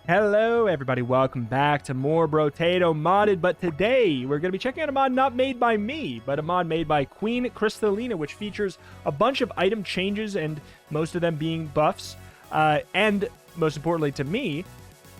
Hello everybody, welcome back to more Brotato modded, but today we're going to be checking out a mod not made by me, but a mod made by Queen Crystalina, which features a bunch of item changes and most of them being buffs, and most importantly to me,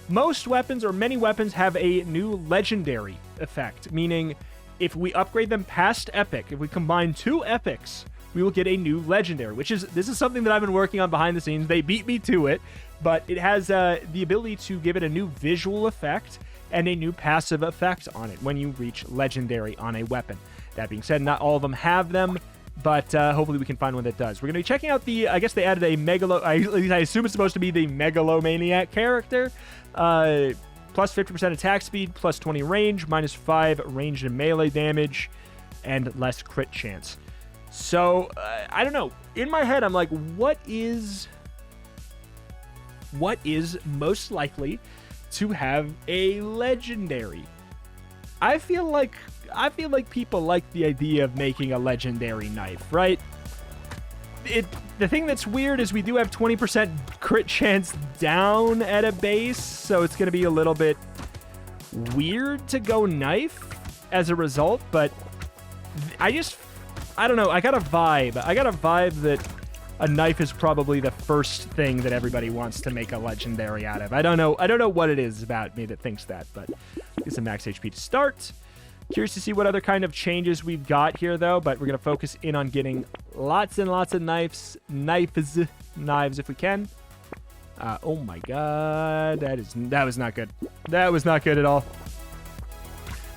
most weapons or many weapons have a new legendary effect, meaning if we upgrade them past epic, if we combine two epics, we will get a new legendary, this is something that I've been working on behind the scenes. They beat me to it, but it has the ability to give it a new visual effect and a new passive effect on it when you reach legendary on a weapon. That being said, not all of them have them, but hopefully we can find one that does. We're going to be checking out I guess they added a at least I assume it's supposed to be the Megalomaniac character. Plus 50% attack speed, plus 20 range, minus 5 ranged and melee damage, and less crit chance. So, I don't know. In my head, I'm like, what is most likely to have a legendary? I feel like people like the idea of making a legendary knife, right? The thing that's weird is we do have 20% crit chance down at a base, so it's going to be a little bit weird to go knife as a result, but I don't know. I got a vibe that a knife is probably the first thing that everybody wants to make a legendary out of. I don't know what it is about me that thinks that, but get some max HP to start. Curious to see what other kind of changes we've got here, though, but we're going to focus in on getting lots and lots of knives if we can. Oh my god, that was not good. That was not good at all.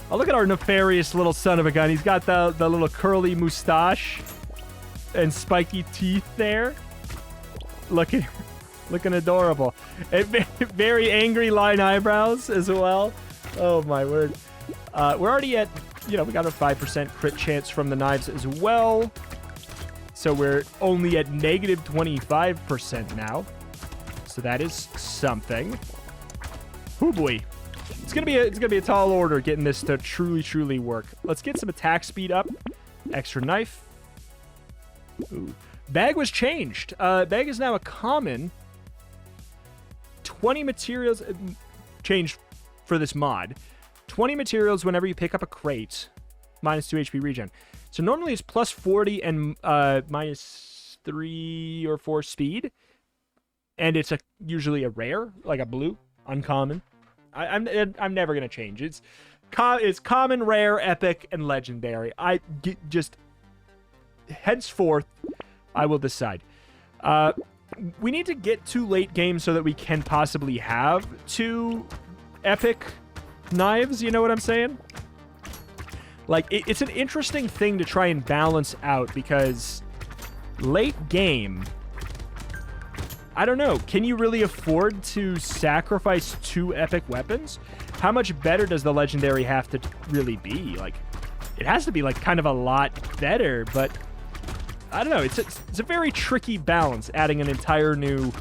Oh, look at our nefarious little son of a gun. He's got the little curly mustache and spiky teeth there. Looking adorable. And very angry line eyebrows as well. Oh my word. We're already at, we got a 5% crit chance from the knives as well. So we're only at negative 25% now. So that is something. Oh boy. It's gonna be a tall order getting this to truly work. Let's get some attack speed up. Extra knife. Ooh. Bag was changed. Bag is now a common. 20 materials changed for this mod. 20 materials whenever you pick up a crate. Minus 2 HP regen. So normally it's plus 40 and minus 3 or 4 speed. And it's usually a rare, like a blue, uncommon. I'm never going to change. It's common, rare, epic, and legendary. Henceforth, I will decide. We need to get to late game so that we can possibly have 2 epic knives, you know what I'm saying? Like, it's an interesting thing to try and balance out because late game, I don't know, can you really afford to sacrifice 2 epic weapons? How much better does the legendary have to really be? Like, it has to be, like, kind of a lot better, but I don't know. It's a very tricky balance, adding an entire new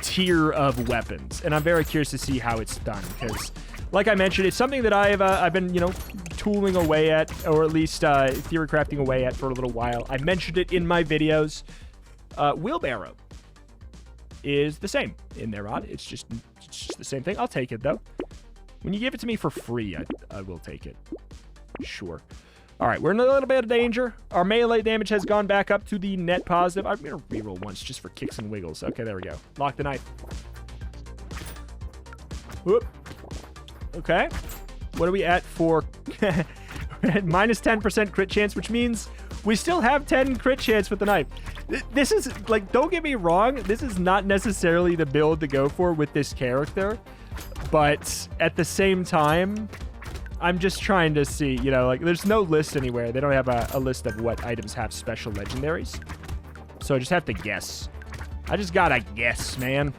tier of weapons, and I'm very curious to see how it's done, because, like I mentioned, it's something that I've been, tooling away at, or at least theory crafting away at for a little while. I mentioned it in my videos. Wheelbarrow is the same in their mod. It's just the same thing. I'll take it, though. When you give it to me for free, I will take it. Sure. All right, we're in a little bit of danger. Our melee damage has gone back up to the net positive. I'm going to reroll once just for kicks and wiggles. Okay, there we go. Lock the knife. Whoop. Okay. What are we at for? We're at minus 10% crit chance, which means we still have 10 crit chance with the knife. This is, like, don't get me wrong, this is not necessarily the build to go for with this character, but at the same time, I'm just trying to see, like, there's no list anywhere. They don't have a list of what items have special legendaries. So I just have to guess. I just gotta guess, man.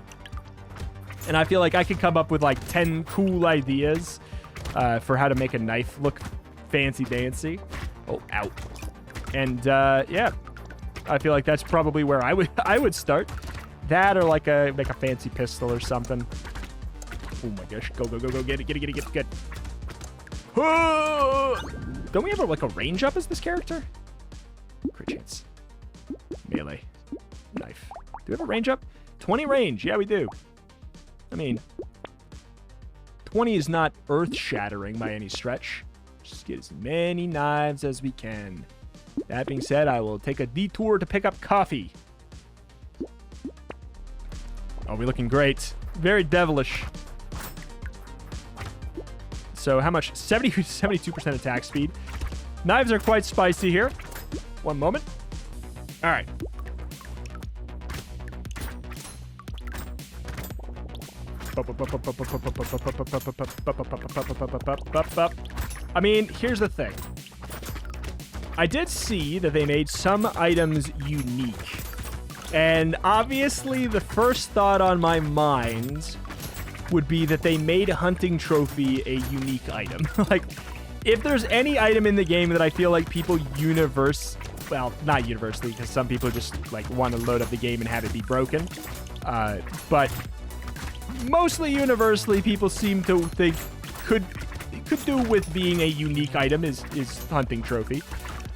And I feel like I could come up with, like, 10 cool ideas for how to make a knife look fancy-dancy. Oh, ow. And, yeah. I feel like that's probably where I would start. That or like a fancy pistol or something. Oh my gosh. Go. Get it. Don't we have a range up as this character? Crit chance. Melee. Knife. Do we have a range up? 20 range. Yeah, we do. I mean, 20 is not earth-shattering by any stretch. Just get as many knives as we can. That being said, I will take a detour to pick up coffee. Oh, we're looking great. Very devilish. So how much? 72% attack speed. Knives are quite spicy here. One moment. All right. I mean, here's the thing. I did see that they made some items unique. And obviously, the first thought on my mind would be that they made a hunting trophy a unique item. Like, if there's any item in the game that I feel like people well, not universally, because some people just, like, want to load up the game and have it be broken. But mostly universally, people seem to think could do with being a unique item is hunting trophy.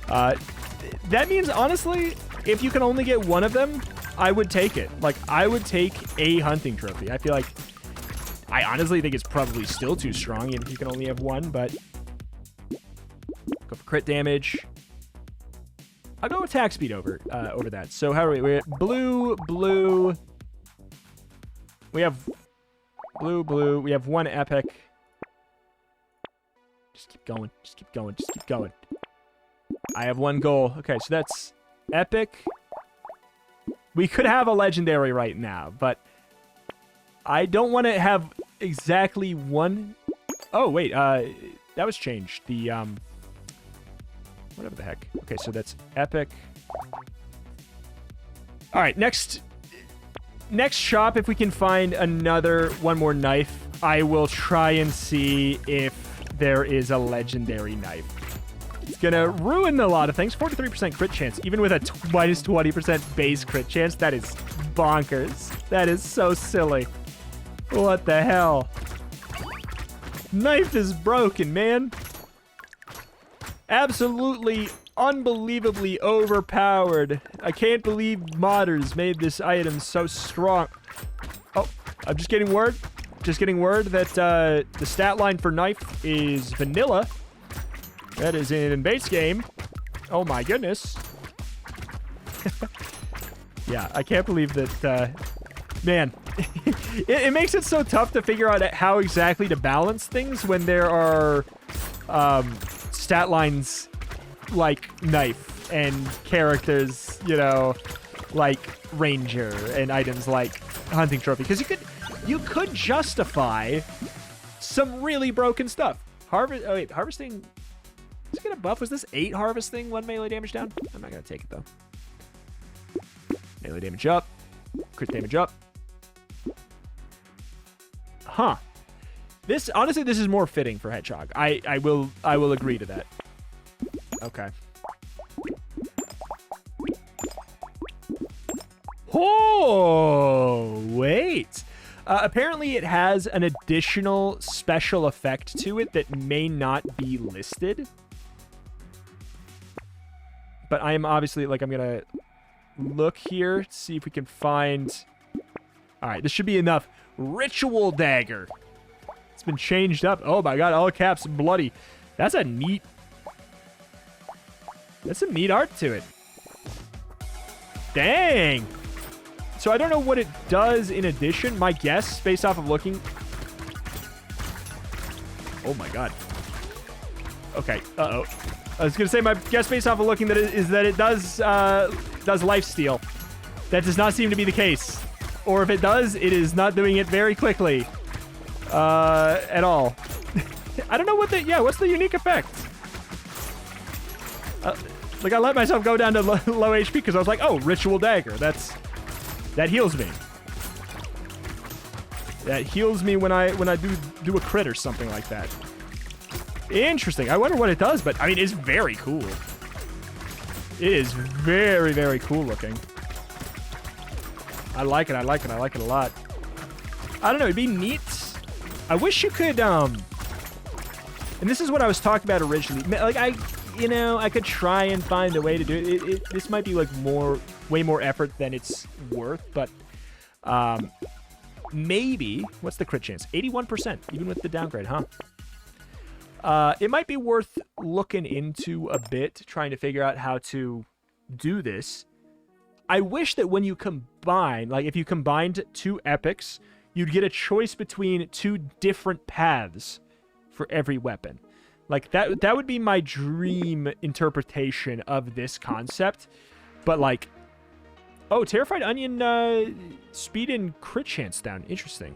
That means, honestly, if you can only get one of them, I would take it. Like, I would take a hunting trophy. I feel like, I honestly think it's probably still too strong if you can only have one, but go for crit damage. I'll go attack speed over that. So how are we? We're blue. We have blue. We have one epic. Just keep going. Just keep going. I have one goal. Okay, so that's epic. We could have a legendary right now, but I don't want to have exactly one. Oh, wait. That was changed. The, whatever the heck. Okay, so that's epic. All right, next shop, if we can find one more knife, I will try and see if there is a legendary knife. It's gonna ruin a lot of things. 43% crit chance, even with a minus 20% base crit chance. That is bonkers. That is so silly. What the hell? Knife is broken, man. Absolutely, unbelievably overpowered. I can't believe modders made this item so strong. Oh, I'm just getting word. That the stat line for knife is vanilla. That is in base game. Oh my goodness. Yeah, I can't believe that, man. it makes it so tough to figure out how exactly to balance things when there are stat lines like knife and characters, you know, like ranger and items like hunting trophy. Because you could justify some really broken stuff. Harvesting... Let's get a buff. Was this 8 harvesting, 1 melee damage down? I'm not going to take it, though. Melee damage up. Crit damage up. Huh. Honestly, this is more fitting for Hedgehog. I will agree to that. Okay. Oh, wait. Apparently, it has an additional special effect to it that may not be listed. But I am obviously, like, I'm going to look here, see if we can find... All right, this should be enough. Ritual Dagger. It's been changed up. Oh, my God, all caps, bloody. That's some neat art to it. Dang. So I don't know what it does in addition. My guess, based off of looking... Oh, my God. Okay, uh-oh. I was going to say my guess based off of looking is that it does lifesteal. That does not seem to be the case. Or if it does, it is not doing it very quickly. At all. I don't know what's the unique effect? Like, I let myself go down to low HP because I was like, oh, Ritual Dagger. That heals me. That heals me when I do a crit or something like that. Interesting. I wonder what it does, but I mean, it's very cool. It is very, very cool looking. I like it a lot. I don't know, it'd be neat. I wish you could, and this is what I was talking about originally. Like, I could try and find a way to do it. This might be like way more effort than it's worth, but maybe, what's the crit chance? 81%, even with the downgrade, huh? It might be worth looking into a bit, trying to figure out how to do this. I wish that when you combine, like if you combined 2 epics, you'd get a choice between 2 different paths for every weapon. Like that would be my dream interpretation of this concept. But like, oh, Terrified Onion speed and crit chance down. Interesting.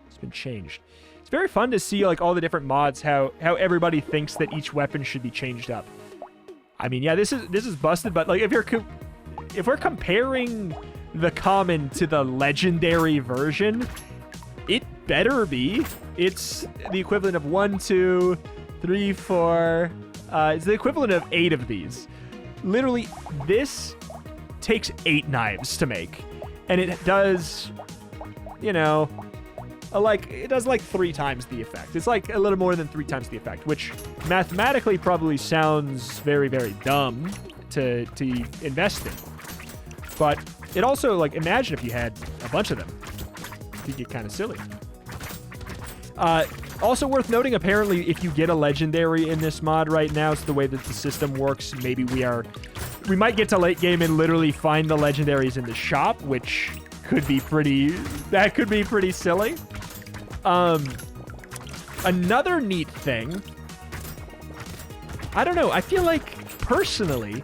It's been changed. It's very fun to see like all the different mods, how everybody thinks that each weapon should be changed up. I mean, yeah, this is busted, but like if we're comparing the common to the legendary version, it better be. It's the equivalent of 1, 2, 3, 4. It's the equivalent of 8 of these. Literally, this takes 8 knives to make, and it does, you know, it does like 3 times the effect. It's like a little more than 3 times the effect, which mathematically probably sounds very, very dumb to invest in. But it also, like, imagine if you had a bunch of them. It could get kind of silly. Also worth noting, apparently, if you get a legendary in this mod right now, it's the way that the system works. Maybe we might get to late game and literally find the legendaries in the shop, which could be pretty silly. Another neat thing, I don't know, I feel like, personally,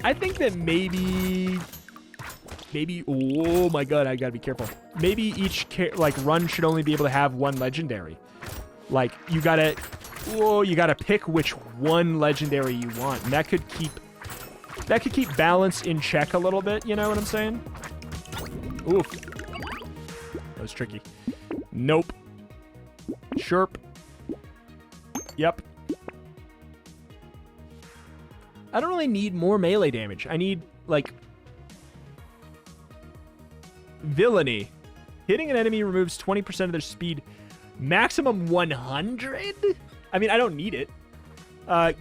I think that maybe, oh my god, I gotta be careful. Maybe each, run should only be able to have 1 legendary. Like, you gotta pick which 1 legendary you want, and that could keep balance in check a little bit, you know what I'm saying? Oof. That was tricky. Nope. Chirp. Yep. I don't really need more melee damage. I need, like, villainy. Hitting an enemy removes 20% of their speed. Maximum 100? I mean, I don't need it.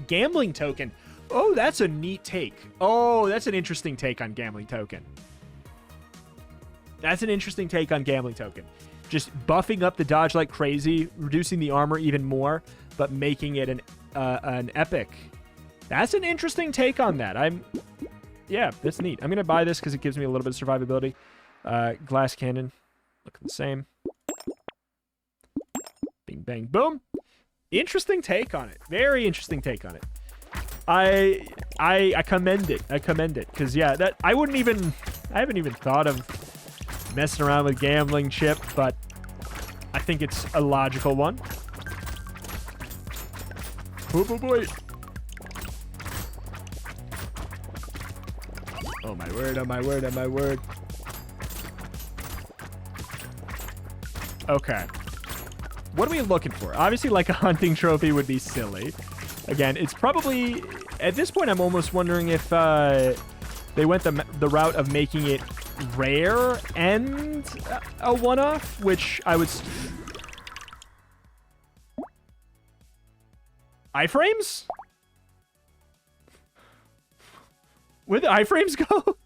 Gambling token. Oh, that's a neat take. Oh, that's an interesting take on gambling token. That's an interesting take on gambling token. Just buffing up the dodge like crazy, reducing the armor even more, but making it an epic. That's an interesting take on that. Yeah, that's neat. I'm going to buy this because it gives me a little bit of survivability. Glass cannon. Looking the same. Bing, bang, boom. Interesting take on it. Very interesting take on it. I commend it. I commend it. Because, yeah, I haven't even thought of messing around with gambling chip, but I think it's a logical one. Oh, boy. Oh, my word, oh, my word, oh, my word. Okay. What are we looking for? Obviously, like a hunting trophy would be silly. Again, it's probably... At this point, I'm almost wondering if they went the route of making it rare and a one-off, which I would... Iframes? Where'd the iframes go?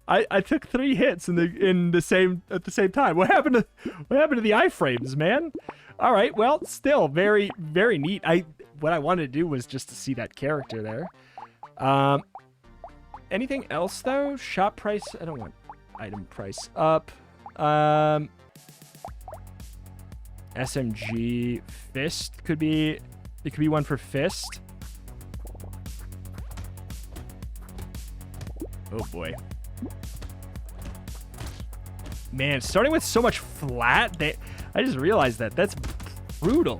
I took 3 hits at the same time. What happened to the iframes, man? All right, well, still very, very neat. What I wanted to do was just to see that character there. Anything else though? Shop price. I don't want item price up. SMG fist could be. It could be one for fist. Oh boy. Man, starting with so much flat, I just realized that's brutal.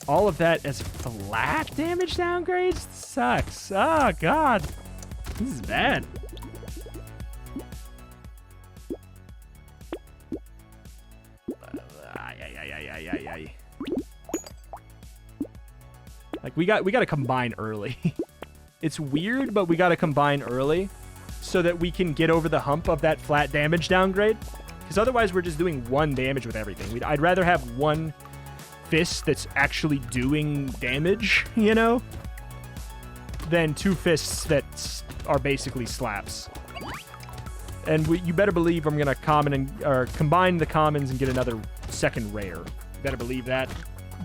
All of that as flat damage downgrades sucks. Oh, God. This is bad. Like, we got to combine early. It's weird, but we got to combine early so that we can get over the hump of that flat damage downgrade. Because otherwise, we're just doing 1 damage with everything. I'd rather have 1 fist that's actually doing damage, you know, than two fists that are basically slaps. And you better believe I'm gonna combine the commons and get another second rare. Better believe that.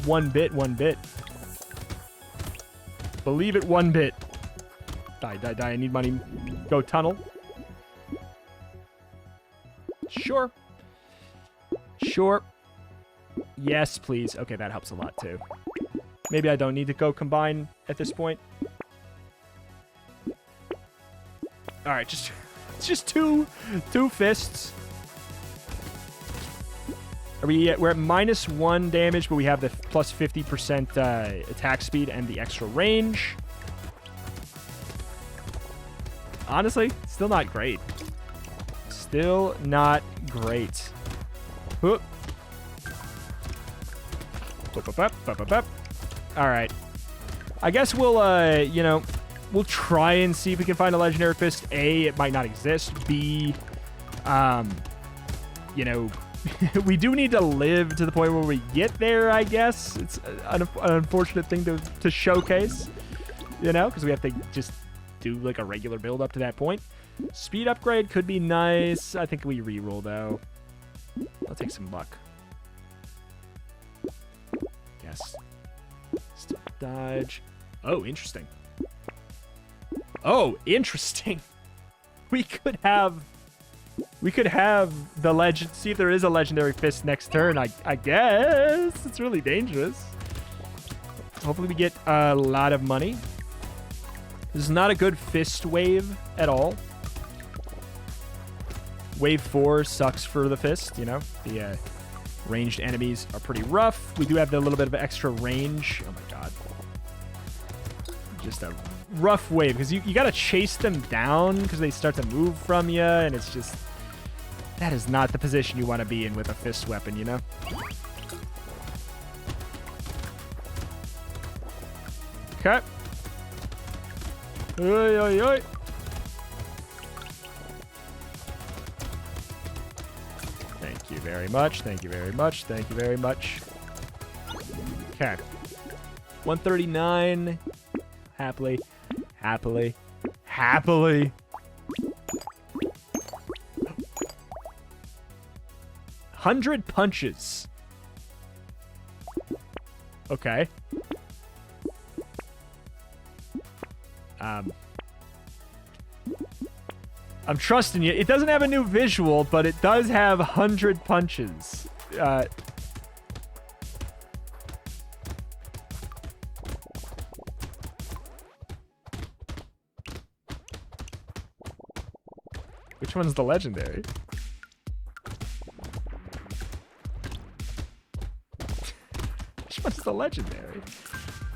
1 bit, 1 bit. Believe it, 1 bit. Die, die, die. I need money. Go tunnel. Sure. Sure. Yes, please. Okay, that helps a lot, too. Maybe I don't need to go combine at this point. Alright, it's just two fists. We're at -1 damage, but we have the plus 50% attack speed and the extra range. Honestly, still not great. Still not great. Whoop. All right. I guess we'll, we'll try and see if we can find a legendary fist. A, it might not exist. B, we do need to live to the point where we get there, I guess. It's an unfortunate thing to showcase, because we have to just do like a regular build up to that point. Speed upgrade could be nice. I think we reroll, though. I'll take some luck. Yes. Still dodge. Oh, interesting. Oh, interesting. We could have the legend. See if there is a legendary fist next turn. I guess it's really dangerous. Hopefully we get a lot of money. This is not a good fist wave at all. Wave 4 sucks for the fist. The ranged enemies are pretty rough. We do have the little bit of extra range. Oh my god. Just a rough wave because you got to chase them down because they start to move from you, and it's just. That is not the position you want to be in with a fist weapon, Okay. Oi, oi, oi. Thank you very much. Thank you very much. Thank you very much. Okay. 139. Happily. Happily. Happily. 100 punches. Okay. I'm trusting you. It doesn't have a new visual, but it does have 100 punches. Which one's the legendary? What's the legendary?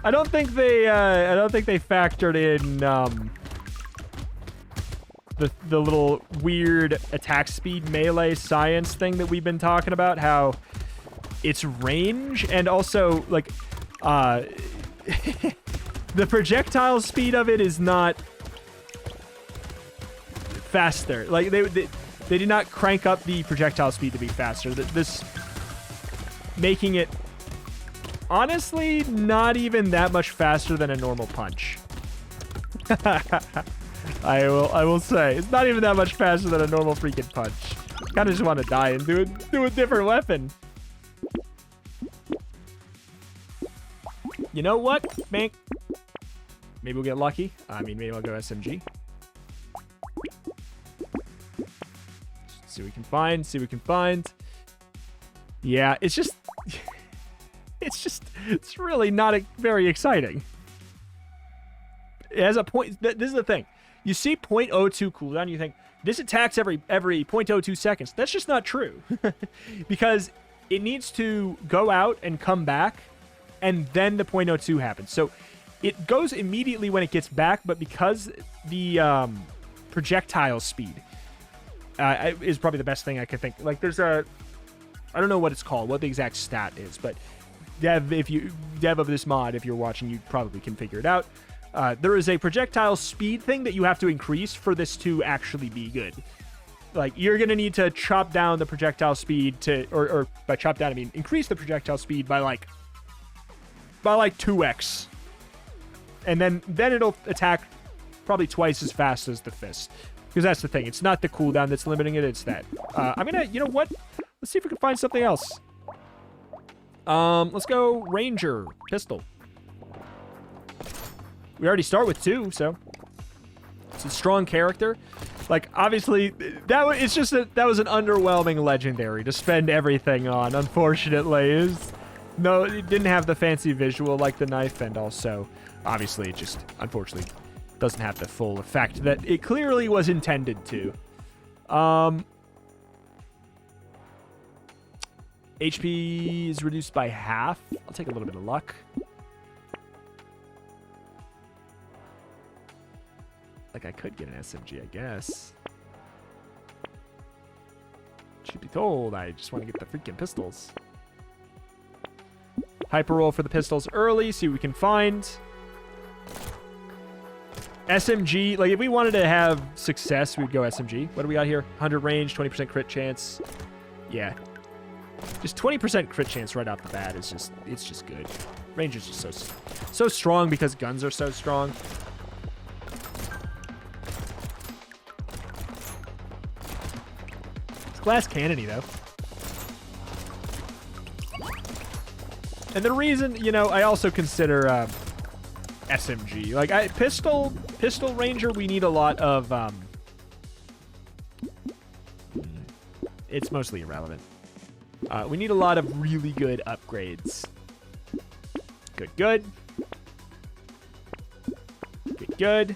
I don't think they factored in the little weird attack speed melee science thing that we've been talking about. How its range and also like the projectile speed of it is not faster. Like they did not crank up the projectile speed to be faster. This making it. Honestly, not even that much faster than a normal punch. I will say. It's not even that much faster than a normal freaking punch. Kind of just want to die and do a different weapon. You know what? Maybe we'll get lucky. I mean, maybe I'll go SMG. See what we can find. See what we can find. Yeah, it's just... It's really not very exciting. It has a point. This is the thing. You see 0.02 cooldown, you think, this attacks every 0.02 seconds. That's just not true. Because it needs to go out and come back, and then the 0.02 happens. So it goes immediately when it gets back, but because the projectile speed is probably the best thing I could think. Like, there's a... I don't know what it's called, what the exact stat is, but... Dev of this mod, if you're watching, you probably can figure it out. There is a projectile speed thing that you have to increase for this to actually be good. Like, you're going to need to chop down the projectile speed to, or by chop down, I mean increase the projectile speed by like 2x. and then it'll attack probably twice as fast as the fist. Because that's the thing. It's not the cooldown that's limiting it. It's that. I'm gonna, you know what? Let's see if we can find something else. Let's go Ranger Pistol. We already start with 2, so it's a strong character. Like, obviously, that was an underwhelming legendary to spend everything on. Unfortunately, no, it didn't have the fancy visual like the knife, and also, obviously, it just unfortunately doesn't have the full effect that it clearly was intended to. HP is reduced by half. I'll take a little bit of luck. Like, I could get an SMG, I guess. Should be told, I just want to get the freaking pistols. Hyper roll for the pistols early, see what we can find. SMG, like, if we wanted to have success, we'd go SMG. What do we got here? 100 range, 20% crit chance. Yeah. Just 20% crit chance right off the bat is just, it's just good. Range is just so strong because guns are so strong. It's glass cannony, though. And the reason, you know, I also consider SMG. Like, pistol ranger, we need a lot of, it's mostly irrelevant. We need a lot of really good upgrades. Good. Good.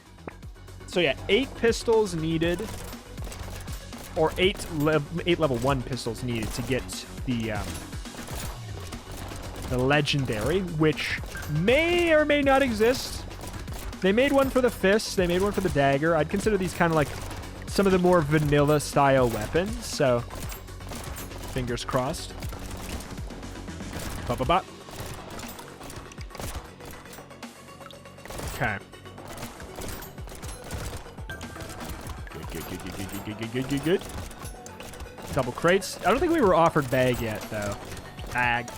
So yeah, 8 pistols needed, or 8 level 1 pistols needed to get the legendary, which may or may not exist. They made one for the fist. They made one for the dagger. I'd consider these kind of like some of the more vanilla style weapons. So fingers crossed. Ba-ba-ba. Okay. Good. Double crates. I don't think we were offered bag yet, though. Bag.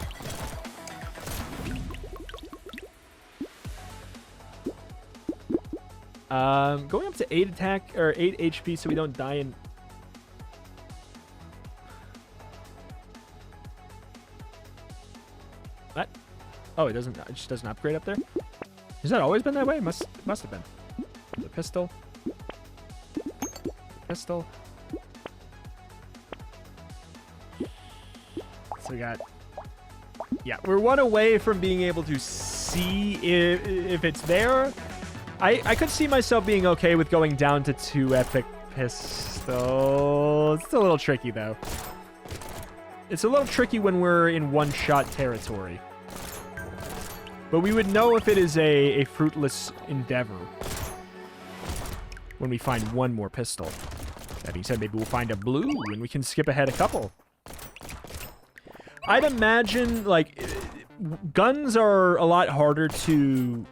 Going up to 8 attack, or 8 HP so we don't die in... What? Oh, it just doesn't upgrade up there? Has that always been that way? Must have been. The pistol. Pistol. So we got... Yeah, we're one away from being able to see if it's there. I could see myself being okay with going down to 2 epic pistols. It's a little tricky, though. It's a little tricky when we're in one-shot territory. But we would know if it is a fruitless endeavor when we find one more pistol. That being said, maybe we'll find a blue and we can skip ahead a couple. I'd imagine, like, guns are a lot harder to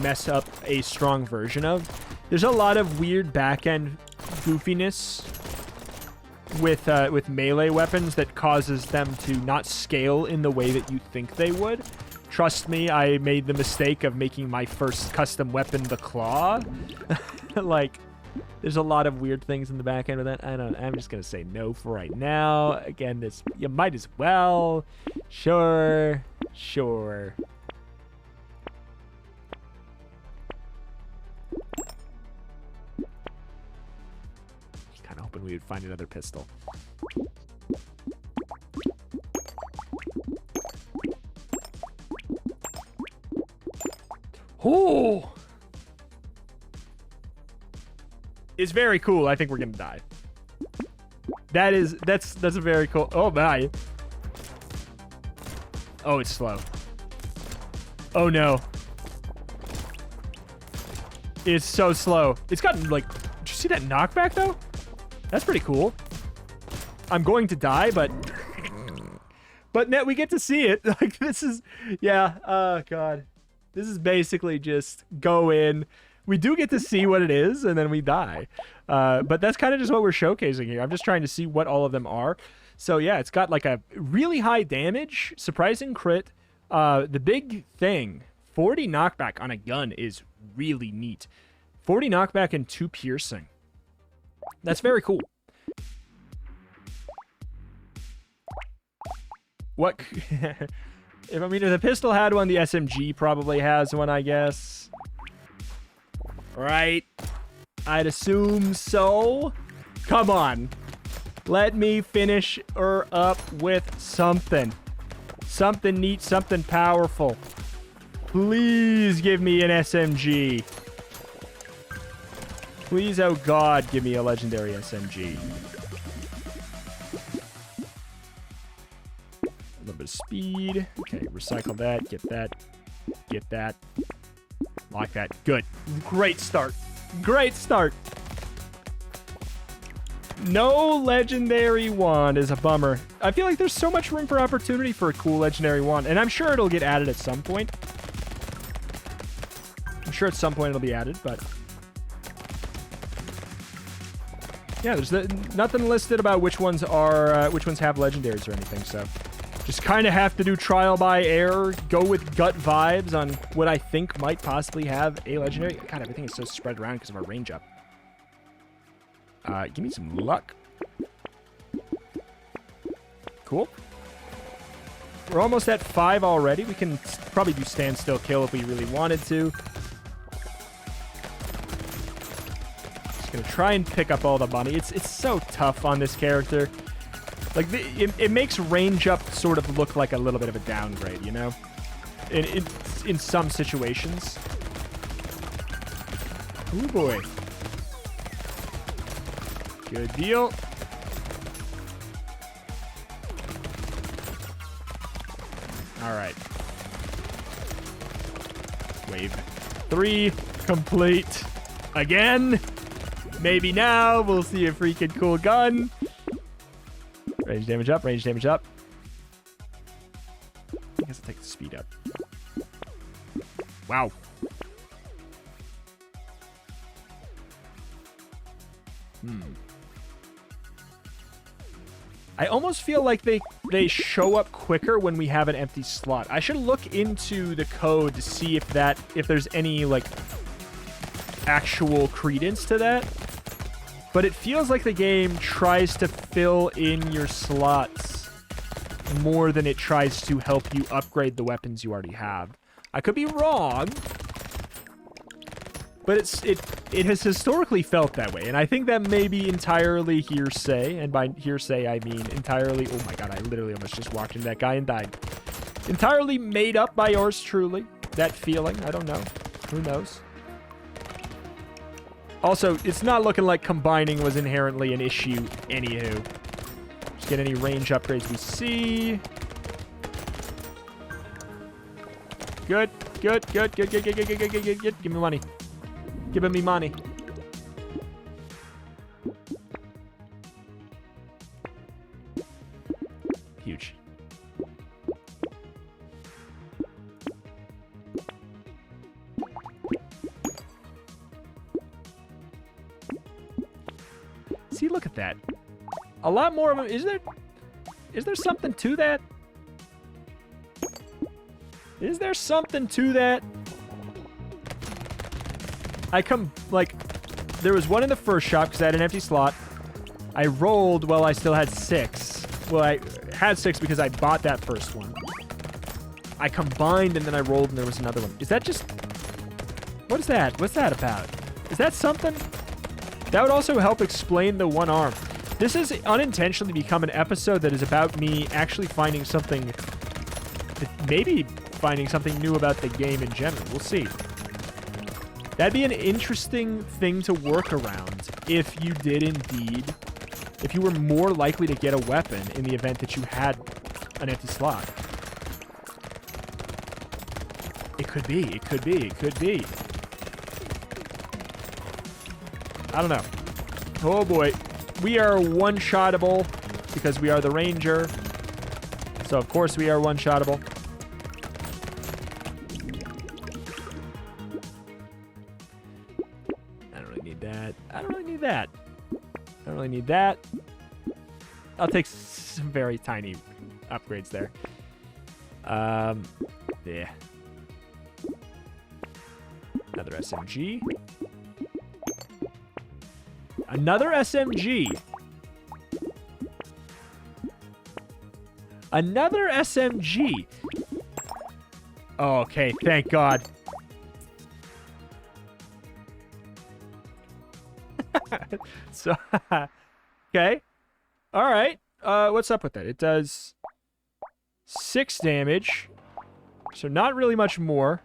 mess up a strong version of. There's a lot of weird back-end goofiness with melee weapons that causes them to not scale in the way that you think they would. Trust me, I made the mistake of making my first custom weapon the claw. Like, there's a lot of weird things in the back end of that. I'm just gonna say no for right now. Again, you might as well. Sure. Kind of hoping we would find another pistol. Oh! It's very cool. I think we're gonna die. That's a very cool. Oh my. Oh, it's slow. Oh no. It's so slow. It's gotten like. Did you see that knockback though? That's pretty cool. I'm going to die, but we get to see it. Like, this is, yeah. Oh god. This is basically just go in. We do get to see what it is, and then we die. But that's kind of just what we're showcasing here. I'm just trying to see what all of them are. So yeah, it's got like a really high damage, surprising crit. The big thing, 40 knockback on a gun is really neat. 40 knockback and 2 piercing. That's very cool. What? If I mean, if the pistol had one, the SMG probably has one, I guess. Right? I'd assume so. Come on. Let me finish her up with something. Something neat, something powerful. Please give me an SMG. Please, oh God, give me a legendary SMG. A little bit of speed. Okay, recycle that. Get that. Get that. Like that. Good. Great start. Great start. No legendary wand is a bummer. I feel like there's so much room for opportunity for a cool legendary wand, and I'm sure it'll get added at some point. I'm sure at some point it'll be added, but yeah, there's nothing listed about which ones are which ones have legendaries or anything. So just kind of have to do trial by error, go with gut vibes on what I think might possibly have a legendary. God, everything is so spread around because of our range up. Give me some luck. Cool. We're almost at 5 already. We can probably do standstill kill if we really wanted to. Just gonna try and pick up all the money. It's so tough on this character. Like, it makes range up sort of look like a little bit of a downgrade, you know? In some situations. Oh boy. Good deal. All right. Wave 3 complete. Again. Maybe now we'll see a freaking cool gun. Range damage up, range damage up. I guess I'll take the speed up. Wow. I almost feel like they show up quicker when we have an empty slot. I should look into the code to see if there's any like actual credence to that. But it feels like the game tries to fill in your slots more than it tries to help you upgrade the weapons you already have. I could be wrong, but it has historically felt that way, and I think that may be entirely hearsay, and by hearsay I mean entirely, oh my god, I literally almost just walked into that guy and died. Entirely made up by yours truly, that feeling, I don't know, who knows. Also, it's not looking like combining was inherently an issue anywho. Just get any range upgrades we see. Good, good, good, good, good, good, good, good, good, good, good. Give me money. Giving me money. Huge. See, look at that. A lot more of them. Is there something to that? Is there something to that? There was one in the first shop because I had an empty slot. I rolled while I still had 6. Well, I had 6 because I bought that first one. I combined and then I rolled and there was another one. Is that just... What is that? What's that about? Is that something? That would also help explain the one arm. This has unintentionally become an episode that is about me actually finding something... Maybe finding something new about the game in general. We'll see. That'd be an interesting thing to work around if you did indeed... If you were more likely to get a weapon in the event that you had an empty slot. It could be. It could be. It could be. I don't know. Oh boy. We are one-shottable because we are the Ranger. So, of course, we are one-shottable. I don't really need that. I don't really need that. I don't really need that. I'll take some very tiny upgrades there. Yeah. Another SMG. Another SMG. Another SMG. Okay, thank God. So, okay. All right. What's up with that? It does 6 damage. So not really much more.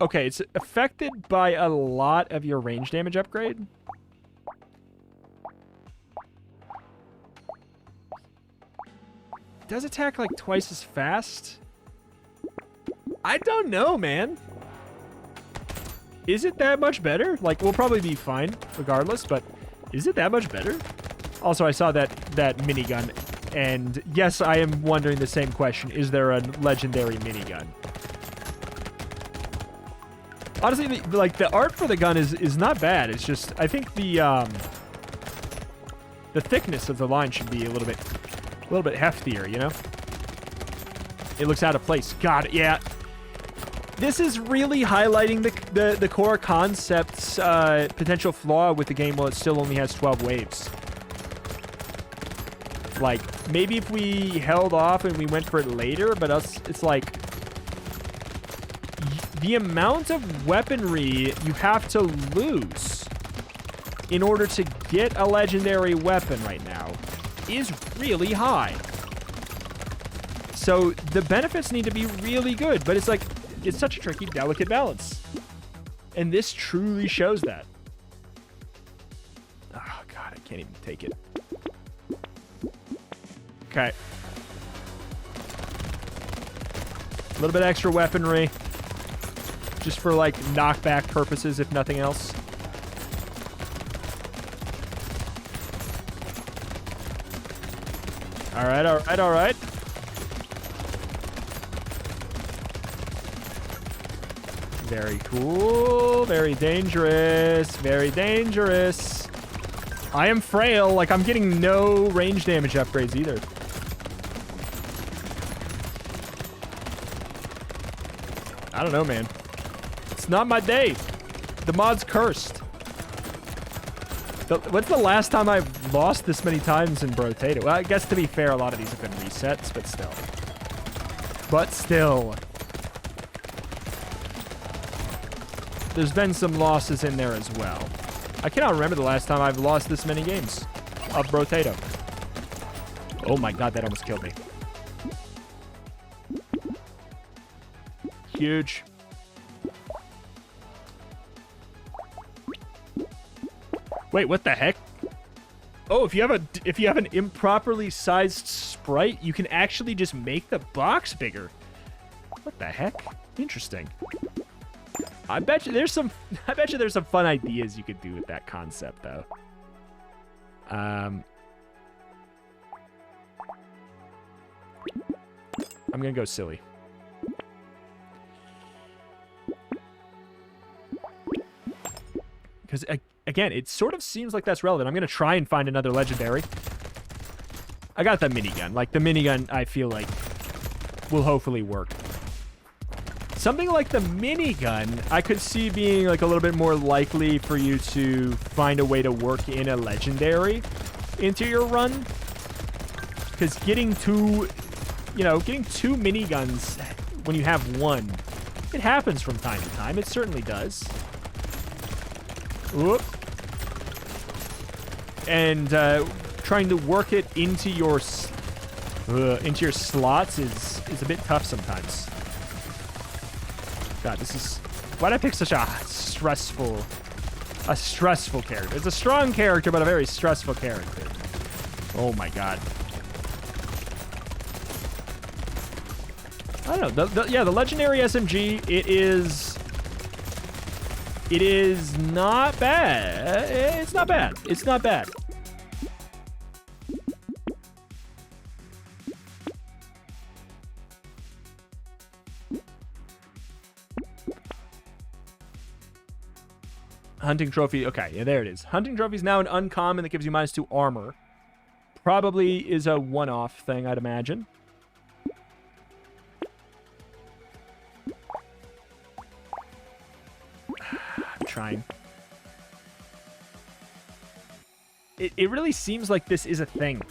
Okay, it's affected by a lot of your range damage upgrade. It does attack like twice as fast. I don't know, man. Is it that much better? Like, we'll probably be fine regardless, but is it that much better? Also, I saw that minigun, and yes, I am wondering the same question. Is there a legendary minigun? Honestly, the art for the gun is not bad. It's just, I think the thickness of the line should be a little bit heftier, you know? It looks out of place. God, yeah. This is really highlighting the core concept's potential flaw with the game while it still only has 12 waves. Like, maybe if we held off and we went for it later, but it's like... The amount of weaponry you have to lose in order to get a legendary weapon right now is really high. So the benefits need to be really good, but it's like, it's such a tricky, delicate balance. And this truly shows that. Oh, God, I can't even take it. Okay. A little bit extra weaponry. Just for, like, knockback purposes, if nothing else. All right, all right, all right. Very cool. Very dangerous. Very dangerous. I am frail. Like, I'm getting no range damage upgrades either. I don't know, man. It's not my day. The mod's cursed. When's the last time I've lost this many times in Brotato? Well, I guess to be fair, a lot of these have been resets, but still. But still. There's been some losses in there as well. I cannot remember the last time I've lost this many games of Brotato. Oh my God, that almost killed me. Huge. Wait, what the heck? Oh, if you have an improperly sized sprite, you can actually just make the box bigger. What the heck? Interesting. I bet you there's some fun ideas you could do with that concept though. I'm gonna go silly. Because again, it sort of seems like that's relevant. I'm going to try and find another legendary. I got the minigun. Like, the minigun, I feel like, will hopefully work. Something like the minigun, I could see being, like, a little bit more likely for you to find a way to work in a legendary into your run. Because getting two miniguns when you have one, it happens from time to time. It certainly does. Whoop. And trying to work it into your slots is a bit tough sometimes. God, this is... Why'd I pick such a stressful character? It's a strong character, but a very stressful character. Oh my God. I don't know. The legendary SMG, it is not bad. It's not bad. It's not bad. Hunting trophy. Okay, yeah, there it is. Hunting trophy is now an uncommon that gives you -2 armor. Probably is a one-off thing, I'd imagine. kind. It really seems like this is a thing.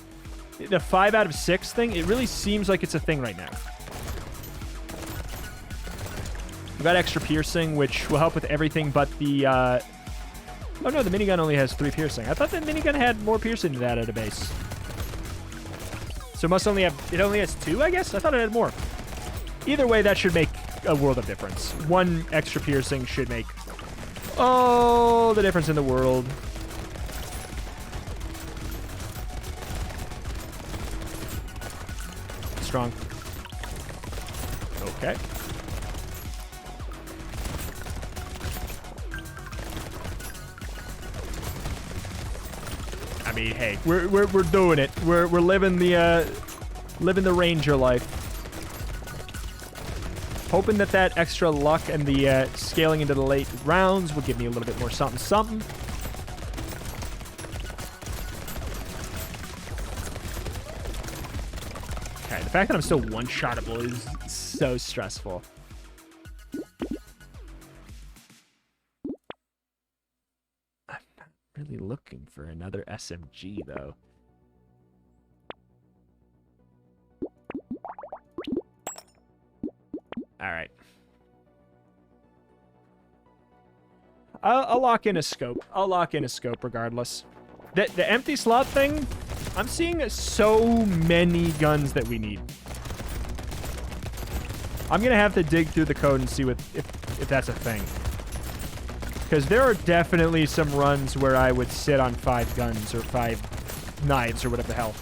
The 5 out of 6 thing, it really seems like it's a thing right now. We've got extra piercing, which will help with everything but the... Oh no, the minigun only has 3 piercing. I thought the minigun had more piercing to that at a base. So it must only have... It only has 2, I guess? I thought it had more. Either way, that should make a world of difference. 1 extra piercing should make all the difference in the world. Strong. Okay. I mean, hey, we're doing it. We're living the ranger life. Hoping that extra luck and the scaling into the late rounds will give me a little bit more something something. Okay, the fact that I'm still one-shottable is so stressful. I'm not really looking for another SMG, though. All right. I'll lock in a scope. I'll lock in a scope regardless. The empty slot thing, I'm seeing so many guns that we need. I'm going to have to dig through the code and see if that's a thing. Because there are definitely some runs where I would sit on 5 guns or 5 knives or whatever the hell.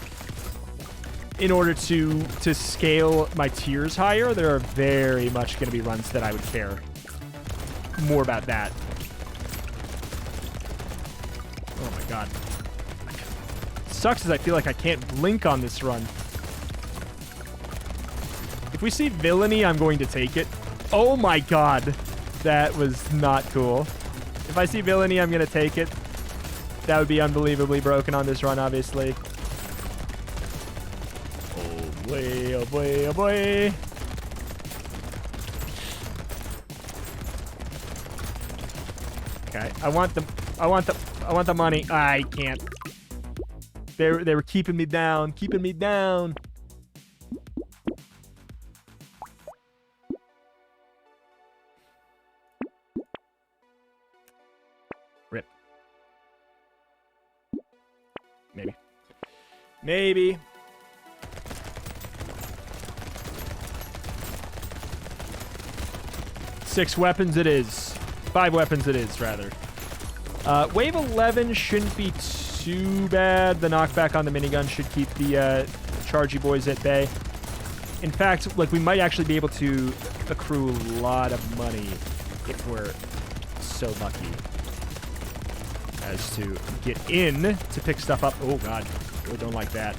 In order to scale my tiers higher, there are very much going to be runs that I would care more about that. Oh my god. Sucks is I feel like I can't blink on this run. If we see villainy, I'm going to take it. Oh my god. That was not cool. If I see villainy, I'm going to take it. That would be unbelievably broken on this run, obviously. Oh boy, oh boy, oh boy. Okay, I want the money. I can't. They were keeping me down, keeping me down. Rip. Maybe. Maybe. Six weapons it is. 5 weapons it is, rather. Wave 11 shouldn't be too bad. The knockback on the minigun should keep the chargy boys at bay. In fact, like, we might actually be able to accrue a lot of money if we're so lucky as to get in to pick stuff up. Oh god, I don't like that.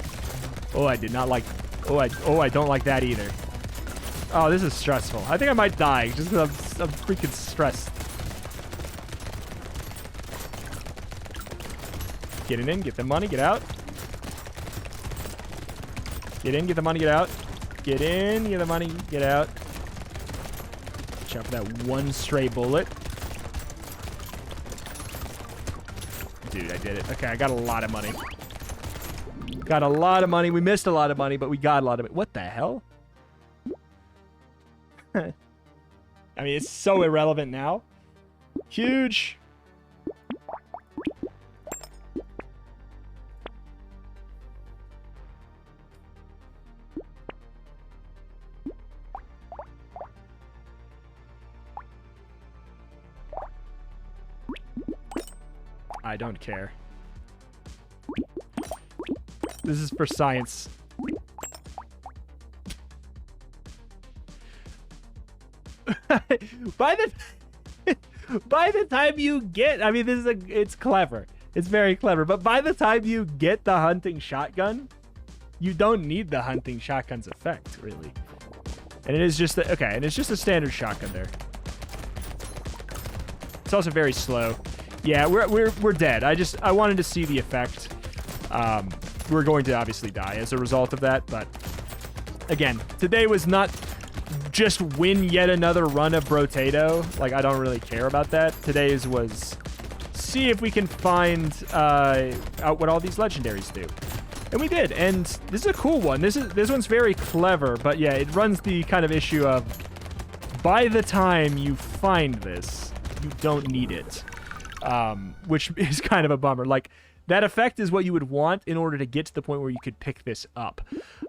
Oh, I did not like. Oh, I don't like that either. Oh, this is stressful. I think I might die just because I'm freaking stressed. Get in, get the money, get out. Get in, get the money, get out. Get in, get the money, get out. Watch out for that one stray bullet. Dude, I did it. Okay, I got a lot of money. Got a lot of money. We missed a lot of money, but we got a lot of it. What the hell? I mean, it's so irrelevant now. Huge. I don't care. This is for science. By the time you get, I mean, it's clever. It's very clever. But by the time you get the hunting shotgun, you don't need the hunting shotgun's effect, really. And it is just and it's just a standard shotgun there. It's also very slow. Yeah, we're dead. I wanted to see the effect. We're going to obviously die as a result of that, but again, today was not just win yet another run of Brotato. Like, I don't really care about that. Today's was see if we can find out what all these legendaries do. And we did, and this is a cool one. This one's very clever, but yeah, it runs the kind of issue of by the time you find this, you don't need it, which is kind of a bummer. Like, that effect is what you would want in order to get to the point where you could pick this up.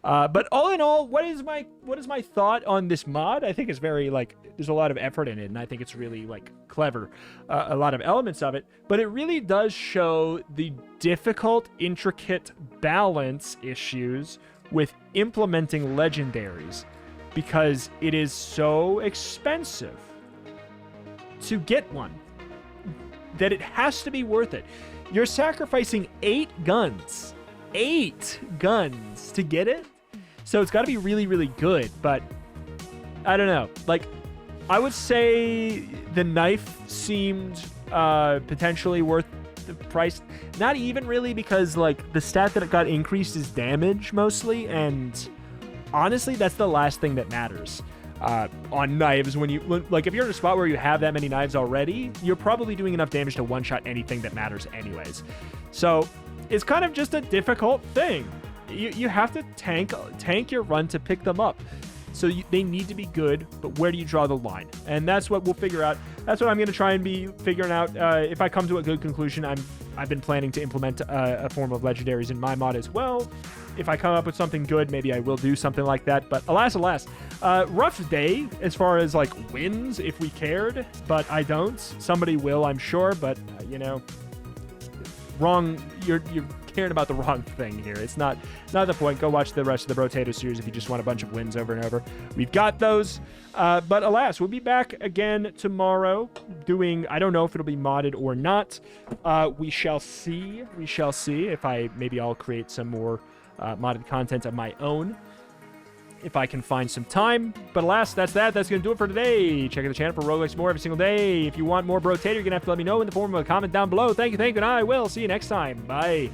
But all in all, what is my thought on this mod? I think it's very, like, there's a lot of effort in it, and I think it's really, like, clever. A lot of elements of it. But it really does show the difficult, intricate balance issues with implementing legendaries, because it is so expensive to get one that it has to be worth it. You're sacrificing 8 guns to get it. So it's got to be really, really good. But I don't know. Like, I would say the knife seemed potentially worth the price. Not even really, because like the stat that it got increased is damage mostly. And honestly, that's the last thing that matters. On knives, like if you're in a spot where you have that many knives already, you're probably doing enough damage to one-shot anything that matters anyways. So it's kind of just a difficult thing. You have to tank your run to pick them up. So they need to be good, but where do you draw the line? And that's what we'll figure out. That's what I'm going to try and be figuring out. If I come to a good conclusion, I've been planning to implement a form of legendaries in my mod as well. If I come up with something good, maybe I will do something like that. But alas, rough day as far as like wins if we cared, but I don't. Somebody will, I'm sure, but you know, wrong. You're caring about the wrong thing here. It's not the point. Go watch the rest of the Brotato series if you just want a bunch of wins over and over. We've got those. But alas, we'll be back again tomorrow doing, I don't know if it'll be modded or not. We shall see. We shall see if maybe I'll create some more modded content of my own if I can find some time. But alas, that's going to do it for today. Check out the channel for roguelikes more every single day. If you want more Brotato, you're going to have to let me know in the form of a comment down below. Thank you, and I will see you next time. Bye.